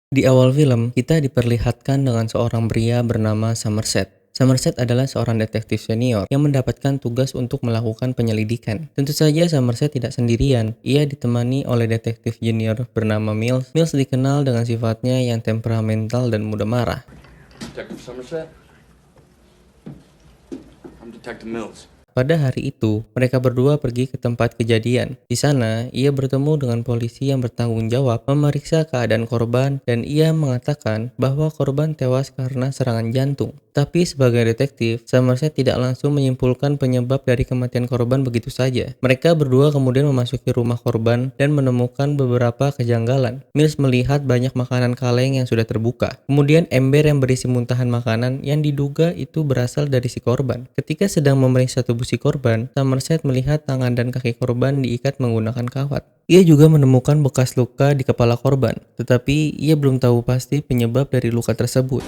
Di awal film, kita diperlihatkan dengan seorang pria bernama Somerset. Somerset adalah seorang detektif senior yang mendapatkan tugas untuk melakukan penyelidikan. Tentu saja Somerset tidak sendirian. Ia ditemani oleh detektif junior bernama Mills. Mills dikenal dengan sifatnya yang temperamental dan mudah marah. Detective Somerset? I'm Detective Mills. Pada hari itu, mereka berdua pergi ke tempat kejadian. Di sana, ia bertemu dengan polisi yang bertanggung jawab memeriksa keadaan korban dan ia mengatakan bahwa korban tewas karena serangan jantung. Tapi sebagai detektif, Somerset tidak langsung menyimpulkan penyebab dari kematian korban begitu saja. Mereka berdua kemudian memasuki rumah korban dan menemukan beberapa kejanggalan. Mills melihat banyak makanan kaleng yang sudah terbuka. Kemudian ember yang berisi muntahan makanan yang diduga itu berasal dari si korban. Ketika sedang memeriksa tubuh si korban, Somerset melihat tangan dan kaki korban diikat menggunakan kawat. Ia juga menemukan bekas luka di kepala korban, tetapi ia belum tahu pasti penyebab dari luka tersebut.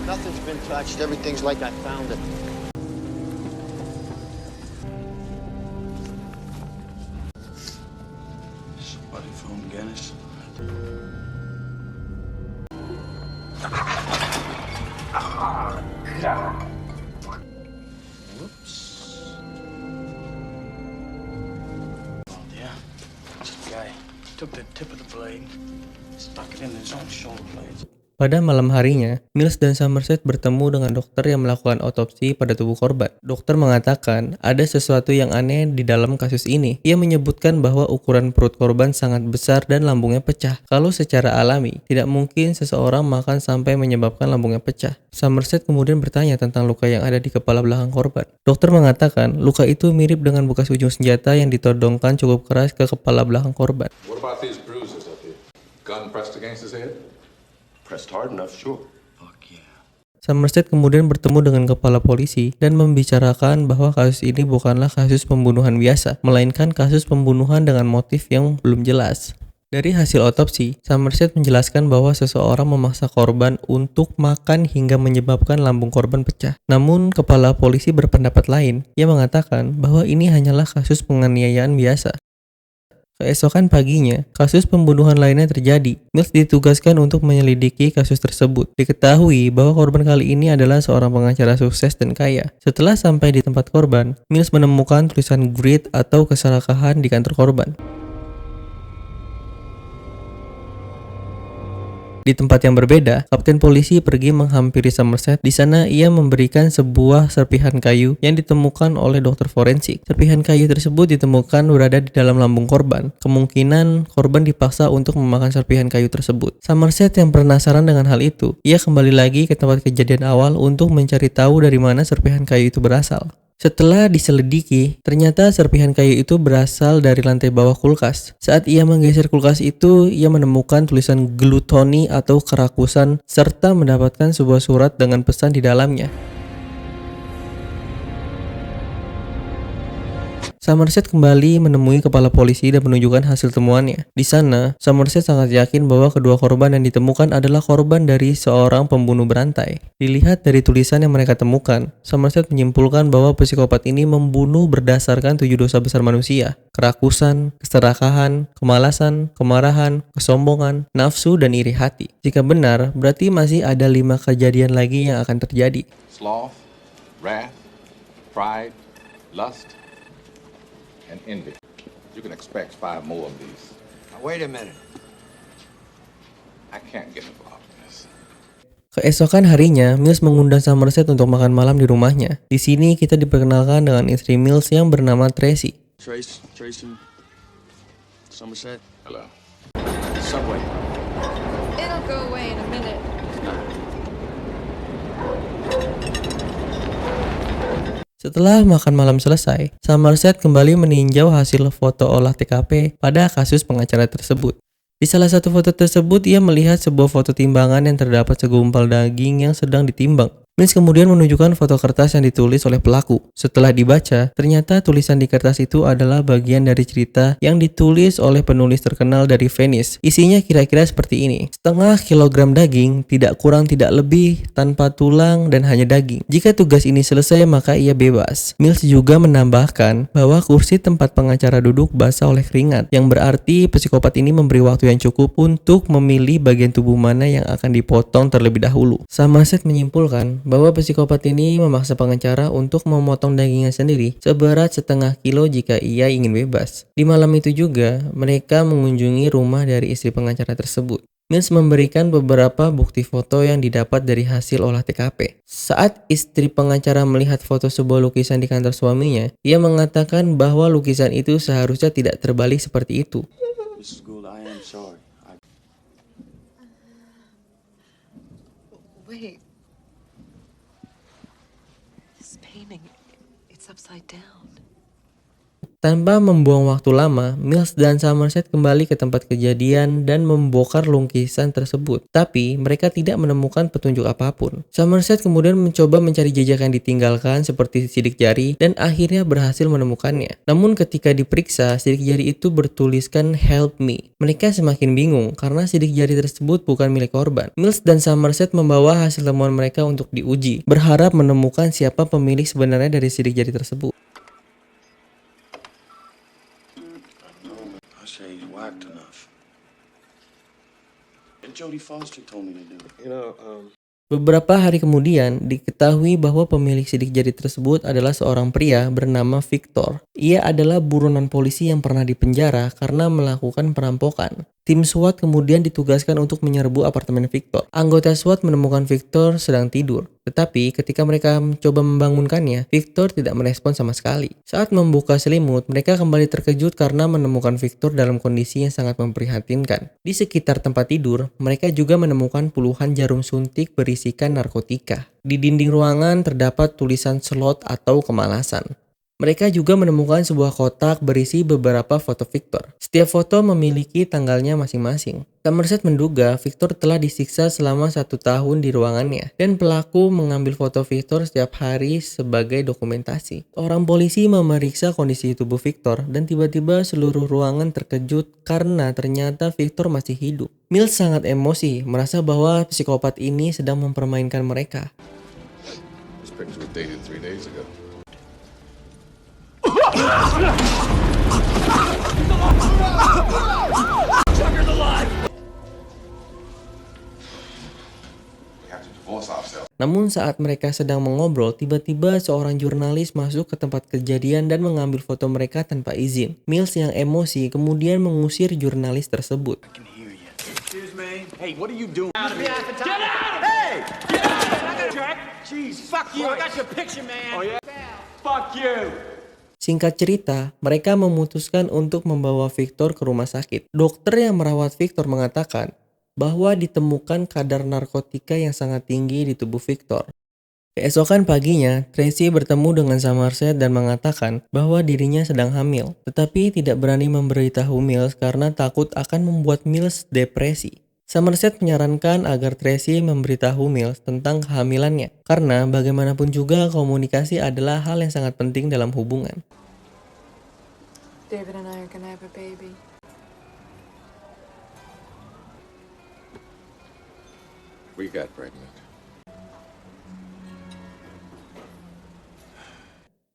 Nothing's been touched. Everything's like I found it. Somebody phone Guinness. Whoops. Oh, yeah. This guy took the tip of the blade, stuck it in his own shoulder blades. Pada malam harinya, Mills dan Somerset bertemu dengan dokter yang melakukan otopsi pada tubuh korban. Dokter mengatakan ada sesuatu yang aneh di dalam kasus ini. Ia menyebutkan bahwa ukuran perut korban sangat besar dan lambungnya pecah. Kalau secara alami, tidak mungkin seseorang makan sampai menyebabkan lambungnya pecah. Somerset kemudian bertanya tentang luka yang ada di kepala belakang korban. Dokter mengatakan luka itu mirip dengan bekas ujung senjata yang ditodongkan cukup keras ke kepala belakang korban. What about these bruises up here? Gun pressed against his head? Pressed hard enough, sure. Fuck yeah. Somerset kemudian bertemu dengan kepala polisi dan membicarakan bahwa kasus ini bukanlah kasus pembunuhan biasa, melainkan kasus pembunuhan dengan motif yang belum jelas. Dari hasil otopsi, Somerset menjelaskan bahwa seseorang memaksa korban untuk makan hingga menyebabkan lambung korban pecah. Namun, kepala polisi berpendapat lain. Ia mengatakan bahwa ini hanyalah kasus penganiayaan biasa. Keesokan paginya, kasus pembunuhan lainnya terjadi. Mills ditugaskan untuk menyelidiki kasus tersebut. Diketahui bahwa korban kali ini adalah seorang pengacara sukses dan kaya. Setelah sampai di tempat korban, Mills menemukan tulisan greed atau keserakahan di kantor korban. Di tempat yang berbeda, kapten polisi pergi menghampiri Somerset. Di sana ia memberikan sebuah serpihan kayu yang ditemukan oleh dokter forensik. Serpihan kayu tersebut ditemukan berada di dalam lambung korban. Kemungkinan korban dipaksa untuk memakan serpihan kayu tersebut. Somerset yang penasaran dengan hal itu, ia kembali lagi ke tempat kejadian awal untuk mencari tahu dari mana serpihan kayu itu berasal. Setelah diselidiki, ternyata serpihan kayu itu berasal dari lantai bawah kulkas. Saat ia menggeser kulkas itu, ia menemukan tulisan gluttony atau kerakusan serta mendapatkan sebuah surat dengan pesan di dalamnya. Somerset kembali menemui kepala polisi dan menunjukkan hasil temuannya. Di sana, Somerset sangat yakin bahwa kedua korban yang ditemukan adalah korban dari seorang pembunuh berantai. Dilihat dari tulisan yang mereka temukan, Somerset menyimpulkan bahwa psikopat ini membunuh berdasarkan 7 dosa besar manusia: kerakusan, keserakahan, kemalasan, kemarahan, kesombongan, nafsu, dan iri hati. Jika benar, berarti masih ada 5 kejadian lagi yang akan terjadi. Sloth, wrath, pride, lust, and envy. You can expect 5 more of these. Now, wait a minute. I can't get involved in this. Keesokan harinya, Mills mengundang Somerset untuk makan malam di rumahnya. Di sini kita diperkenalkan dengan istri Mills yang bernama Tracy. Tracy, Somerset. Hello. Subway. It'll go away in a minute. Setelah makan malam selesai, Somerset kembali meninjau hasil foto olah TKP pada kasus pengacara tersebut. Di salah satu foto tersebut, ia melihat sebuah foto timbangan yang terdapat segumpal daging yang sedang ditimbang. Mills kemudian menunjukkan foto kertas yang ditulis oleh pelaku. Setelah dibaca, ternyata tulisan di kertas itu adalah bagian dari cerita yang ditulis oleh penulis terkenal dari Venice. Isinya kira-kira seperti ini. 0,5 kilogram daging, tidak kurang tidak lebih, tanpa tulang dan hanya daging. Jika tugas ini selesai maka ia bebas. Mills juga menambahkan bahwa kursi tempat pengacara duduk basah oleh keringat, yang berarti psikopat ini memberi waktu yang cukup untuk memilih bagian tubuh mana yang akan dipotong terlebih dahulu. Somerset menyimpulkan bahwa psikopat ini memaksa pengacara untuk memotong dagingnya sendiri seberat 0,5 kilo jika ia ingin bebas. Di malam itu juga, mereka mengunjungi rumah dari istri pengacara tersebut. Mills memberikan beberapa bukti foto yang didapat dari hasil olah TKP. Saat istri pengacara melihat foto sebuah lukisan di kantor suaminya, ia mengatakan bahwa lukisan itu seharusnya tidak terbalik seperti itu. Mrs. Gould, I am sorry. Wait. This painting, it's upside down. Tanpa membuang waktu lama, Mills dan Somerset kembali ke tempat kejadian dan membongkar lukisan tersebut. Tapi, mereka tidak menemukan petunjuk apapun. Somerset kemudian mencoba mencari jejak yang ditinggalkan seperti sidik jari dan akhirnya berhasil menemukannya. Namun ketika diperiksa, sidik jari itu bertuliskan "Help Me". Mereka semakin bingung karena sidik jari tersebut bukan milik korban. Mills dan Somerset membawa hasil temuan mereka untuk diuji, berharap menemukan siapa pemilik sebenarnya dari sidik jari tersebut. I say he's whacked enough. And Jodie Foster told me to do it. Beberapa hari kemudian, diketahui bahwa pemilik sidik jari tersebut adalah seorang pria bernama Victor. Ia adalah buronan polisi yang pernah dipenjara karena melakukan perampokan. Tim SWAT kemudian ditugaskan untuk menyerbu apartemen Victor. Anggota SWAT menemukan Victor sedang tidur. Tetapi ketika mereka mencoba membangunkannya, Victor tidak merespon sama sekali. Saat membuka selimut, mereka kembali terkejut karena menemukan Victor dalam kondisi yang sangat memprihatinkan. Di sekitar tempat tidur, mereka juga menemukan puluhan jarum suntik berisikan narkotika. Di dinding ruangan terdapat tulisan slot atau kemalasan. Mereka juga menemukan sebuah kotak berisi beberapa foto Victor. Setiap foto memiliki tanggalnya masing-masing. Somerset menduga Victor telah disiksa selama 1 tahun di ruangannya, dan pelaku mengambil foto Victor setiap hari sebagai dokumentasi. Orang polisi memeriksa kondisi tubuh Victor, dan tiba-tiba seluruh ruangan terkejut karena ternyata Victor masih hidup. Mills sangat emosi, merasa bahwa psikopat ini sedang mempermainkan mereka. This picture was dated 3 days ago. We have to divorce ourselves. Namun saat mereka sedang mengobrol, tiba-tiba seorang jurnalis masuk ke tempat kejadian dan mengambil foto mereka tanpa izin. Mills yang emosi kemudian mengusir jurnalis tersebut. I can hear you. Excuse me. Hey, what are you doing? Get out! Hey! Get out! Jack! Jeez, fuck you! I got your picture, man! Oh, yeah? Fuck you! Singkat cerita, mereka memutuskan untuk membawa Victor ke rumah sakit. Dokter yang merawat Victor mengatakan bahwa ditemukan kadar narkotika yang sangat tinggi di tubuh Victor. Keesokan paginya, Tracy bertemu dengan Somerset dan mengatakan bahwa dirinya sedang hamil, tetapi tidak berani memberitahu Mills karena takut akan membuat Mills depresi. Somerset menyarankan agar Tracy memberitahu Mills tentang kehamilannya, karena bagaimanapun juga komunikasi adalah hal yang sangat penting dalam hubungan. David and I are gonna have a baby. We got pregnant.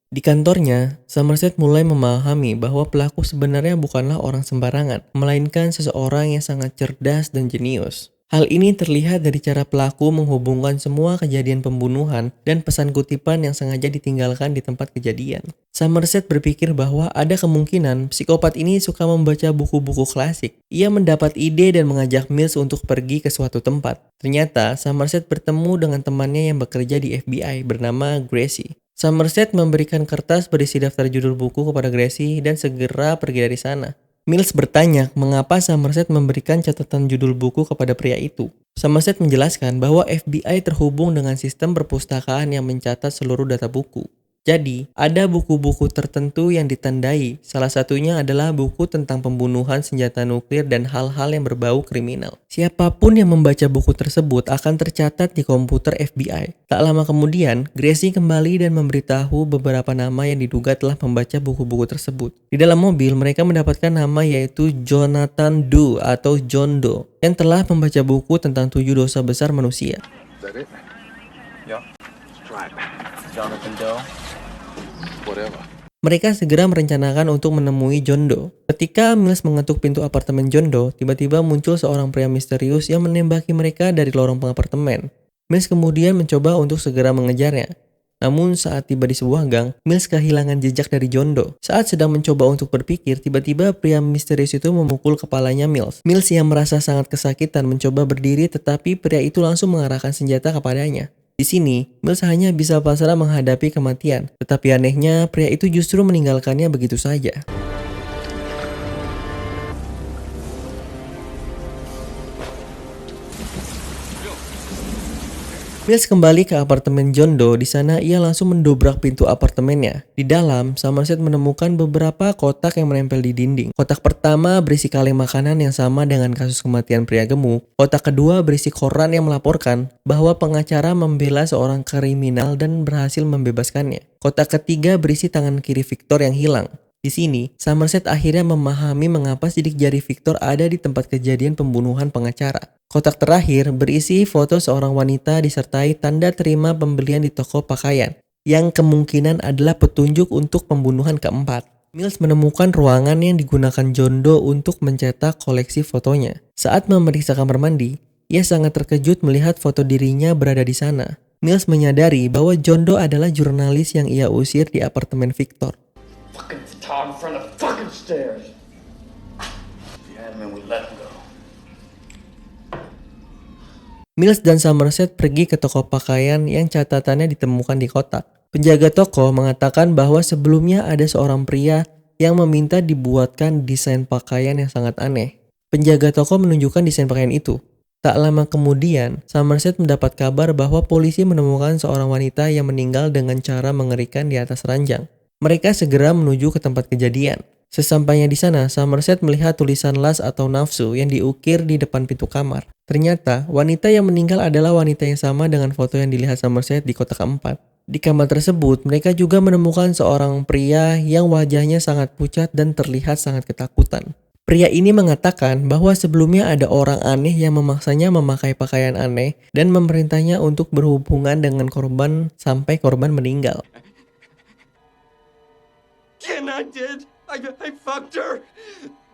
Di kantornya, Somerset mulai memahami bahwa pelaku sebenarnya bukanlah orang sembarangan, melainkan seseorang yang sangat cerdas dan jenius. Hal ini terlihat dari cara pelaku menghubungkan semua kejadian pembunuhan dan pesan kutipan yang sengaja ditinggalkan di tempat kejadian. Somerset berpikir bahwa ada kemungkinan psikopat ini suka membaca buku-buku klasik. Ia mendapat ide dan mengajak Mills untuk pergi ke suatu tempat. Ternyata, Somerset bertemu dengan temannya yang bekerja di FBI bernama Gracie. Somerset memberikan kertas berisi daftar judul buku kepada Gracie dan segera pergi dari sana. Mills bertanya mengapa Somerset memberikan catatan judul buku kepada pria itu. Somerset menjelaskan bahwa FBI terhubung dengan sistem perpustakaan yang mencatat seluruh data buku. Jadi, ada buku-buku tertentu yang ditandai, salah satunya adalah buku tentang pembunuhan senjata nuklir dan hal-hal yang berbau kriminal. Siapapun yang membaca buku tersebut akan tercatat di komputer FBI. Tak lama kemudian, Gracie kembali dan memberitahu beberapa nama yang diduga telah membaca buku-buku tersebut. Di dalam mobil, mereka mendapatkan nama yaitu Jonathan Doe atau John Doe, yang telah membaca buku tentang 7 dosa besar manusia. Is that it? Yep. Right. Jonathan Doe. Whatever. Mereka segera merencanakan untuk menemui John Doe. Ketika Mills mengetuk pintu apartemen John Doe, tiba-tiba muncul seorang pria misterius yang menembaki mereka dari lorong apartemen. Mills kemudian mencoba untuk segera mengejarnya. Namun saat tiba di sebuah gang, Mills kehilangan jejak dari John Doe. Saat sedang mencoba untuk berpikir, tiba-tiba pria misterius itu memukul kepalanya Mills. Mills yang merasa sangat kesakitan mencoba berdiri, tetapi pria itu langsung mengarahkan senjata kepadanya. Di sini, Mills hanya bisa pasrah menghadapi kematian. Tetapi anehnya, pria itu justru meninggalkannya begitu saja. Mills kembali ke apartemen John Doe. Di sana ia langsung mendobrak pintu apartemennya. Di dalam, Somerset menemukan beberapa kotak yang menempel di dinding. Kotak pertama berisi kaleng makanan yang sama dengan kasus kematian pria gemuk. Kotak kedua berisi koran yang melaporkan bahwa pengacara membela seorang kriminal dan berhasil membebaskannya. Kotak ketiga berisi tangan kiri Victor yang hilang. Di sini, Somerset akhirnya memahami mengapa sidik jari Victor ada di tempat kejadian pembunuhan pengacara. Kotak terakhir berisi foto seorang wanita disertai tanda terima pembelian di toko pakaian, yang kemungkinan adalah petunjuk untuk pembunuhan keempat. Mills menemukan ruangan yang digunakan John Doe untuk mencetak koleksi fotonya. Saat memeriksa kamar mandi, ia sangat terkejut melihat foto dirinya berada di sana. Mills menyadari bahwa John Doe adalah jurnalis yang ia usir di apartemen Victor. Fucking photographer in the fucking stairs. If you had him, we let him go. Mills dan Somerset pergi ke toko pakaian yang catatannya ditemukan di kotak. Penjaga toko mengatakan bahwa sebelumnya ada seorang pria yang meminta dibuatkan desain pakaian yang sangat aneh. Penjaga toko menunjukkan desain pakaian itu. Tak lama kemudian, Somerset mendapat kabar bahwa polisi menemukan seorang wanita yang meninggal dengan cara mengerikan di atas ranjang. Mereka segera menuju ke tempat kejadian. Sesampainya di sana, Somerset melihat tulisan las atau nafsu yang diukir di depan pintu kamar. Ternyata, wanita yang meninggal adalah wanita yang sama dengan foto yang dilihat Somerset di kotak keempat. Di kamar tersebut, mereka juga menemukan seorang pria yang wajahnya sangat pucat dan terlihat sangat ketakutan. Pria ini mengatakan bahwa sebelumnya ada orang aneh yang memaksanya memakai pakaian aneh dan memerintahnya untuk berhubungan dengan korban sampai korban meninggal. And I did. I fucked her.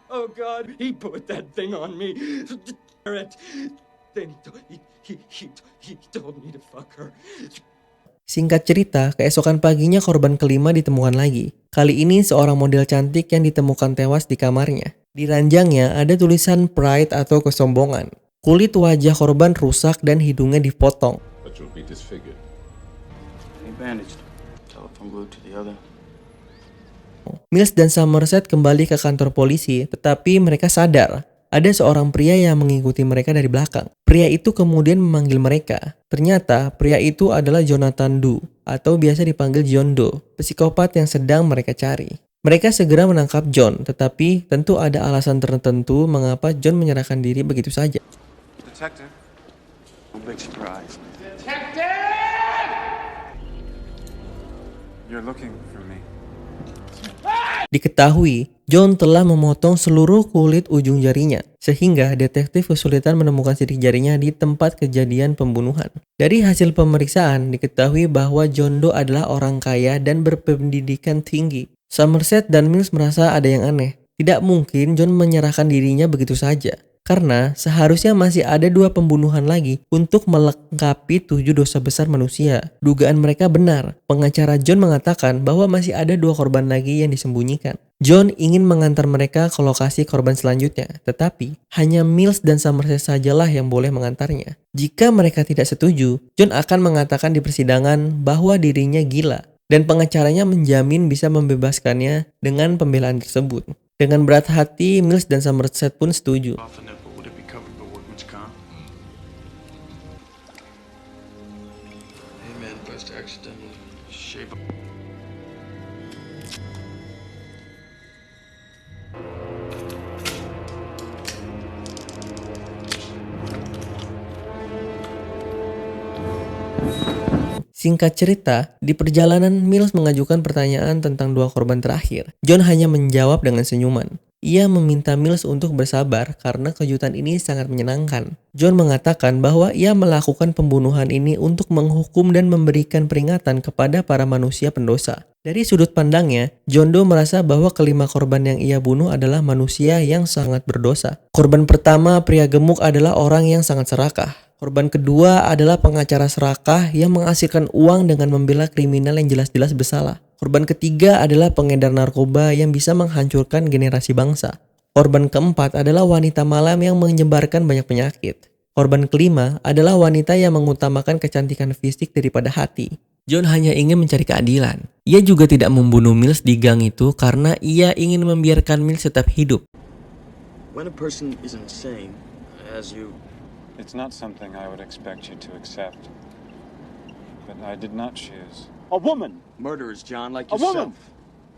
Oh God, he put that thing on me. Then he told me to fuck her. Singkat cerita, keesokan paginya korban kelima ditemukan lagi. Kali ini seorang model cantik yang ditemukan tewas di kamarnya. Di ranjangnya ada tulisan pride atau kesombongan. Kulit wajah korban rusak dan hidungnya dipotong. But you'll be disfigured. He bandaged. Telephone glued to the other. Mills dan Somerset kembali ke kantor polisi, tetapi mereka sadar ada seorang pria yang mengikuti mereka dari belakang. Pria itu kemudian memanggil mereka. Ternyata pria itu adalah Jonathan Doe, atau biasa dipanggil John Doe, psikopat yang sedang mereka cari. Mereka segera menangkap John, tetapi tentu ada alasan tertentu mengapa John menyerahkan diri begitu saja. Detective. No big surprise. You're looking for me. Diketahui, John telah memotong seluruh kulit ujung jarinya, sehingga detektif kesulitan menemukan sidik jarinya di tempat kejadian pembunuhan. Dari hasil pemeriksaan, diketahui bahwa John Doe adalah orang kaya dan berpendidikan tinggi. Somerset dan Mills merasa ada yang aneh. Tidak mungkin John menyerahkan dirinya begitu saja. Karena seharusnya masih ada 2 pembunuhan lagi untuk melengkapi 7 dosa besar manusia. Dugaan mereka benar. Pengacara John mengatakan bahwa masih ada 2 korban lagi yang disembunyikan. John ingin mengantar mereka ke lokasi korban selanjutnya, tetapi hanya Mills dan Somerset sajalah yang boleh mengantarnya. Jika mereka tidak setuju, John akan mengatakan di persidangan bahwa dirinya gila, dan pengacaranya menjamin bisa membebaskannya dengan pembelaan tersebut. Dengan berat hati, Mills dan Somerset pun setuju. Off the nipple, would it be covered by workman's comp? Hey man, best accidentally shave up. Singkat cerita, di perjalanan Mills mengajukan pertanyaan tentang 2 korban terakhir. John hanya menjawab dengan senyuman. Ia meminta Mills untuk bersabar karena kejutan ini sangat menyenangkan. John mengatakan bahwa ia melakukan pembunuhan ini untuk menghukum dan memberikan peringatan kepada para manusia pendosa. Dari sudut pandangnya, John Doe merasa bahwa kelima korban yang ia bunuh adalah manusia yang sangat berdosa. Korban pertama, pria gemuk, adalah orang yang sangat serakah. Korban kedua adalah pengacara serakah yang menghasilkan uang dengan membela kriminal yang jelas-jelas bersalah. Korban ketiga adalah pengedar narkoba yang bisa menghancurkan generasi bangsa. Korban keempat adalah wanita malam yang menyebarkan banyak penyakit. Korban kelima adalah wanita yang mengutamakan kecantikan fisik daripada hati. John hanya ingin mencari keadilan. Ia juga tidak membunuh Mills di gang itu karena ia ingin membiarkan Mills tetap hidup. When a person is insane, as you... It's not something I would expect you to accept. But I did not choose. A woman. Murderers, John, like A yourself.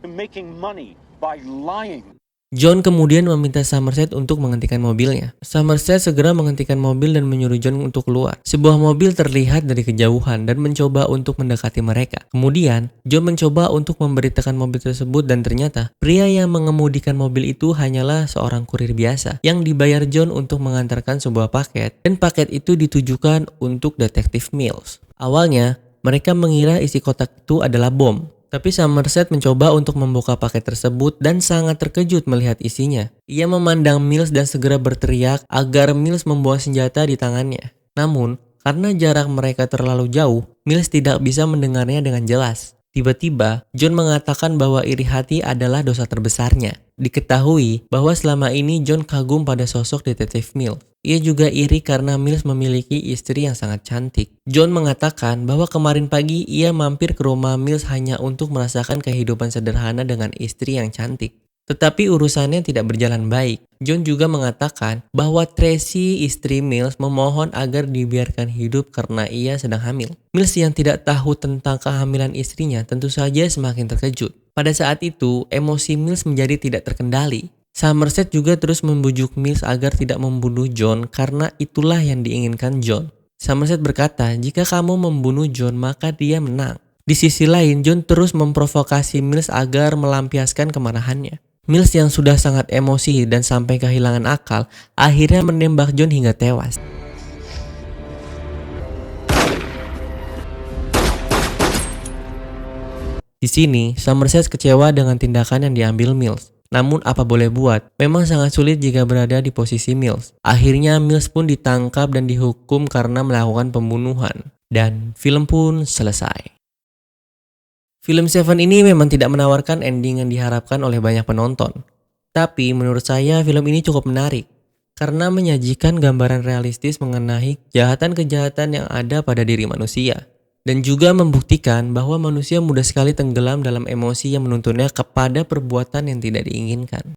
woman. Making money by lying. John kemudian meminta Somerset untuk menghentikan mobilnya. Somerset segera menghentikan mobil dan menyuruh John untuk keluar. Sebuah mobil terlihat dari kejauhan dan mencoba untuk mendekati mereka. Kemudian, John mencoba untuk memberitakan mobil tersebut dan ternyata pria yang mengemudikan mobil itu hanyalah seorang kurir biasa yang dibayar John untuk mengantarkan sebuah paket, dan paket itu ditujukan untuk detektif Mills. Awalnya, mereka mengira isi kotak itu adalah bom. Tapi Somerset mencoba untuk membuka paket tersebut dan sangat terkejut melihat isinya. Ia memandang Mills dan segera berteriak agar Mills membawa senjata di tangannya. Namun, karena jarak mereka terlalu jauh, Mills tidak bisa mendengarnya dengan jelas. Tiba-tiba, John mengatakan bahwa iri hati adalah dosa terbesarnya. Diketahui bahwa selama ini John kagum pada sosok detektif Mills. Ia juga iri karena Mills memiliki istri yang sangat cantik. John mengatakan bahwa kemarin pagi ia mampir ke rumah Mills hanya untuk merasakan kehidupan sederhana dengan istri yang cantik. Tetapi urusannya tidak berjalan baik. John juga mengatakan bahwa Tracy, istri Mills, memohon agar dibiarkan hidup karena ia sedang hamil. Mills yang tidak tahu tentang kehamilan istrinya tentu saja semakin terkejut. Pada saat itu, emosi Mills menjadi tidak terkendali. Somerset juga terus membujuk Mills agar tidak membunuh John karena itulah yang diinginkan John. Somerset berkata, jika kamu membunuh John maka dia menang. Di sisi lain, John terus memprovokasi Mills agar melampiaskan kemarahannya. Mills yang sudah sangat emosi dan sampai kehilangan akal, akhirnya menembak John hingga tewas. Di sini, Somerset kecewa dengan tindakan yang diambil Mills. Namun apa boleh buat, memang sangat sulit jika berada di posisi Mills. Akhirnya Mills pun ditangkap dan dihukum karena melakukan pembunuhan. Dan film pun selesai. Film Seven ini memang tidak menawarkan ending yang diharapkan oleh banyak penonton. Tapi menurut saya film ini cukup menarik. Karena menyajikan gambaran realistis mengenai kejahatan-kejahatan yang ada pada diri manusia. Dan juga membuktikan bahwa manusia mudah sekali tenggelam dalam emosi yang menuntunnya kepada perbuatan yang tidak diinginkan.